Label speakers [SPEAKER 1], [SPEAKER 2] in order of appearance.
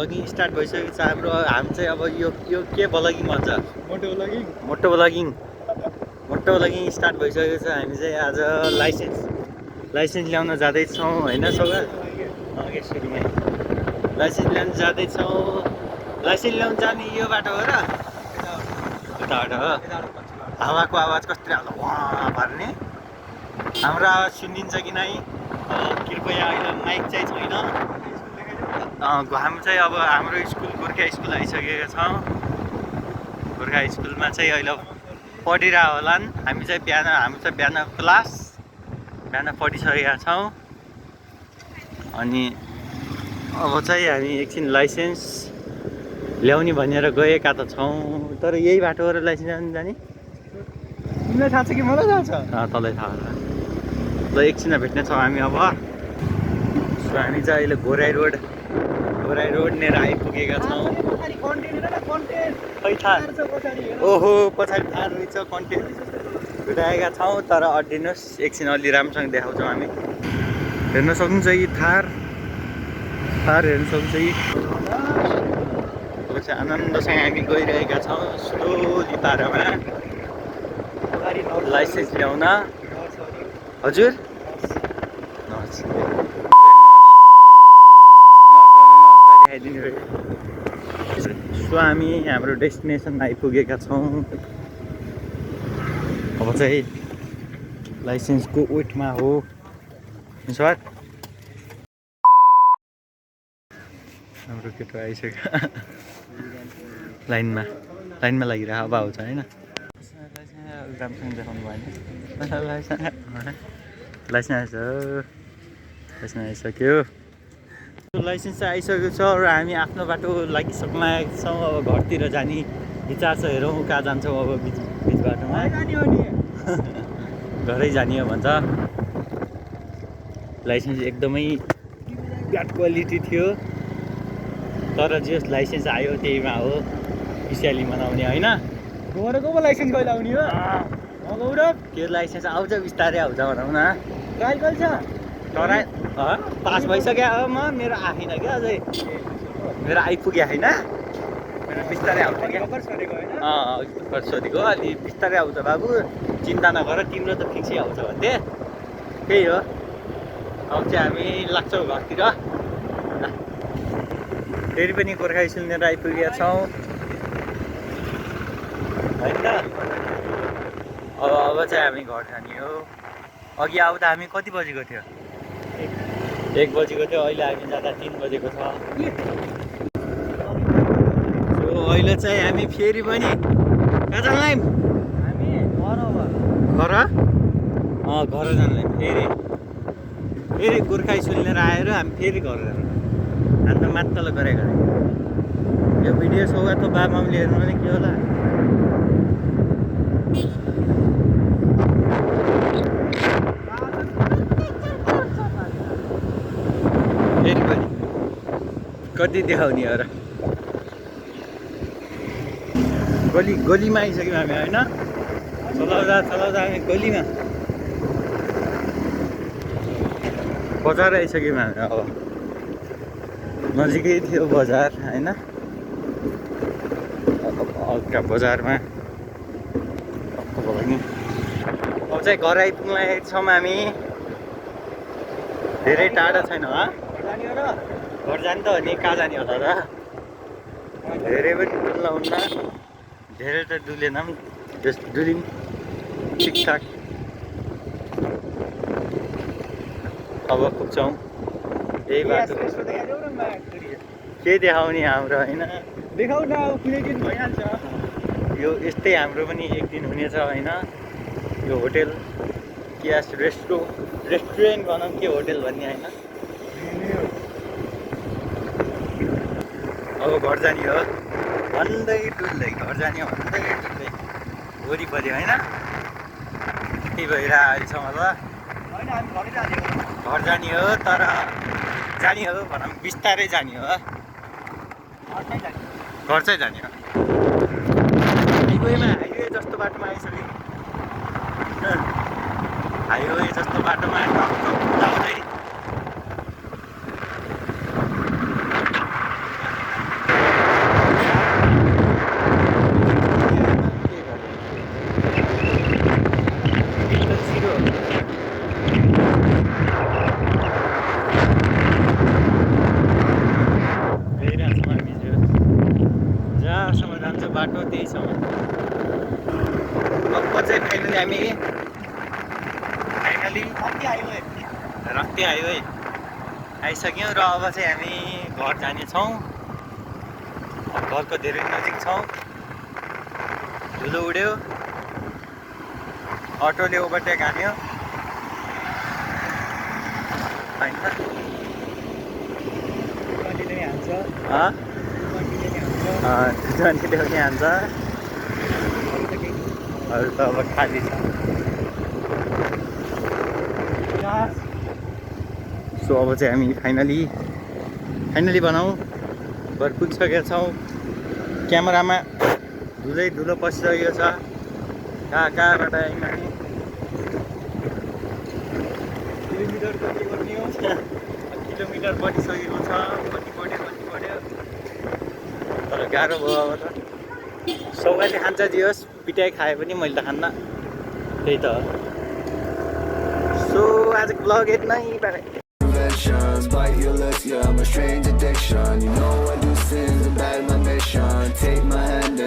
[SPEAKER 1] Vlogging start भइसकेको छ हाम्रो। हामी चाहिँ अब यो के भ्लगिङ भन्छ,
[SPEAKER 2] मोटो ब्लगिङ
[SPEAKER 1] मोटो भ्लगिङ स्टार्ट भइसकेको छ। हामी चाहिँ आज लाइसेन्स ल्याउन जाँदैछौँ होइन सौगा? सुरुमै लाइसेन्स ल्याउन जाँदैछौँ। लाइसेन्स ल्याउन जाने यो बाटो हो र? यताबाट हो। हावाको आवाज कस्तो आउँछ वहाँ भर्ने। हाम्रो आवाज सुनिन्छ कि नै? कृपया अहिले माइक चाहिँ छैन। हामी चाहिँ अब हाम्रो स्कुल गोर्खा स्कुल आइसकेका छौँ। गोर्खा स्कुलमा चाहिँ अहिले पढिरह होलान्। हामी चाहिँ बिहान क्लास पढिसकेका छौँ। अनि अब चाहिँ हामी एकछिन लाइसेन्स ल्याउने भनेर गएका त छौँ। तर यही बाटो हो र लाइसेन्स ल्याउनु जाने?
[SPEAKER 2] तिमीलाई थाहा छ कि मलाई थाहा छ?
[SPEAKER 1] तँलाई थाहा होला। ल एकछिनमा भेट्नेछौँ हामी अब। सो हामी चाहिँ अहिले घोराई रोडनेर आइपुगेका छौँ। खै थाहा? ओहो पछाडि थाहा रहेछ कन्टेन्ट भेटाएका छौँ। तर अड्डिनुहोस् एकछिन अलि राम्रोसँग देखाउँछौँ हामी। हेर्न सक्नुहुन्छ कि थार हेर्न सक्नुहुन्छ कि? अब चाहिँ आनन्दसँग हामी गइरहेका छौँ स्लोली पारामा लाइसेन्स ल्याउन। हजुर सो हामी हाम्रो डेस्टिनेसनमा आइपुगेका छौँ। अब चाहिँ लाइसेन्सको वेटमा हो सर। हाम्रो केटो आइसक्यो लाइनमा लागिरह अब आउँछ होइन? राम्रोसँग देखाउनु भएन। लाइसेन्स आइसक्यो। लाइसेन्स चाहिँ आइसकेको छ र हामी आफ्नो बाटो लागिसक्न आएका छौँ। अब घरतिर जाने विचार छ। हेरौँ कहाँ जान्छौँ अब बिच बाटोमा। घरै जाने हो भन्छ। लाइसेन्स एकदमै ब्याड क्वालिटी थियो। तर जे लाइसेन्स आयो त्यहीमा हो खुसियाली मनाउने होइन?
[SPEAKER 2] घरको पो लाइसेन्स कहिले आउने हो? गौरव
[SPEAKER 1] त्यो लाइसेन्स आउँछ बिस्तारै आउँछ भनौँ न।
[SPEAKER 2] ट्रायल कहिले छ?
[SPEAKER 1] तर पास भइसक्यो हो। मेरो आएन क्या अझै। मेरो आइपुग्यो होइन। मेरो बिस्तारै आउँछ क्या। भर्खर सोधेको अलि बिस्तारै आउँछ बाबु, चिन्ता नगर, तिम्रो त फिक्सै आउँछ भन्थे। त्यही हो। अब चाहिँ हामी लाग्छौँ घरतिर। फेरि पनि गोर्खा स्कुलनेर आइपुगेका छौँ होइन त? अब चाहिँ हामी घर जाने हो। अघि आउँदा हामी कति बजीको थियो? 1 बजीको थियो। अहिले हामी जाँदा 3 बजेको छ। सो अहिले चाहिँ हामी फेरि पनि कहाँ जान्लायौँ?
[SPEAKER 2] हामी
[SPEAKER 1] घर जान्लायौँ। फेरि गोर्खा स्कुलनेर आएर हामी फेरि घर जानु। अन्त मात्तल गरेको यो भिडियो सौगा त बाबामामले हेर्नु भने के होला? फेरि पनि कति देखाउने हो र? गलीमा आइसक्यौँ हामी होइन? चलाउँदा हामी गलीमा बजार आइसक्यौँ हामी। अब नजिकै थियो बजार होइन? हल्का बजारमा अब चाहिँ घर आइपुग्न लागेको छौँ हामी। धेरै टाढा छैन घर जाने त हो नि। कहाँ जाने होला र? धेरै पनि डुल्न हुन्न, धेरै त डुलेन पनि, डुलिम ठिकठाक। अब पुग्छौँ यही बाटो। के देखाउने हाम्रो होइन?
[SPEAKER 2] देखाउ न, अब कुनै दिन भइहाल्छ।
[SPEAKER 1] यो यस्तै हाम्रो पनि एक दिन हुनेछ होइन? यो होटेल क्यास रेस्टुरेन्ट भनौँ के होटेल भन्ने होइन? अब घर जाने हो भन्दै डुल्दै, घर जाने हो भन्दै डुल्दै वरिपरि होइन? के भइरहेको अहिलेसम्म त?
[SPEAKER 2] होइन, हामी घरै जाने हो।
[SPEAKER 1] घर जाने हो तर जाने हो भनौँ बिस्तारै जाने हो। घर चाहिँ जाने हो। हाइवे जस्तो बाटोमा आइसक्यो। हाइवे जस्तो बाटोमा जाँदै चाहिँ फाइनली
[SPEAKER 2] कति आयो है
[SPEAKER 1] रक्ती आयो है आइसक्यौँ र अब चाहिँ हामी घर जानेछौँ घरको धेरै नजिक छौँ धुलो उड्यो अटोले ओभरटेक हान्यो होइन
[SPEAKER 2] कतिले हान्छ
[SPEAKER 1] अँ?
[SPEAKER 2] कतिले हान्छ
[SPEAKER 1] ट्वेन्टीले पनि हान्छ अरू त अब खाली छ सो अब चाहिँ हामी फाइनली बनाऊ घर पुगिसकेका छौँ क्यामेरामा धुलो पसिसकेको छ कहाँबाट आयौँ हामी
[SPEAKER 2] किलोमिटर कति गर्ने हो
[SPEAKER 1] किलोमिटर बढिसकेको छ कति बढ्यो तर गाह्रो भयो अब त सौगाले खान्छ जे होस् पिटाइ खाए पनि मैले त खान्न त्यही त सो आजको ब्लग यति नै by
[SPEAKER 3] Bite your lips, yeah, I'm a strange addiction. You know I do sins and bad my mission. Take my hand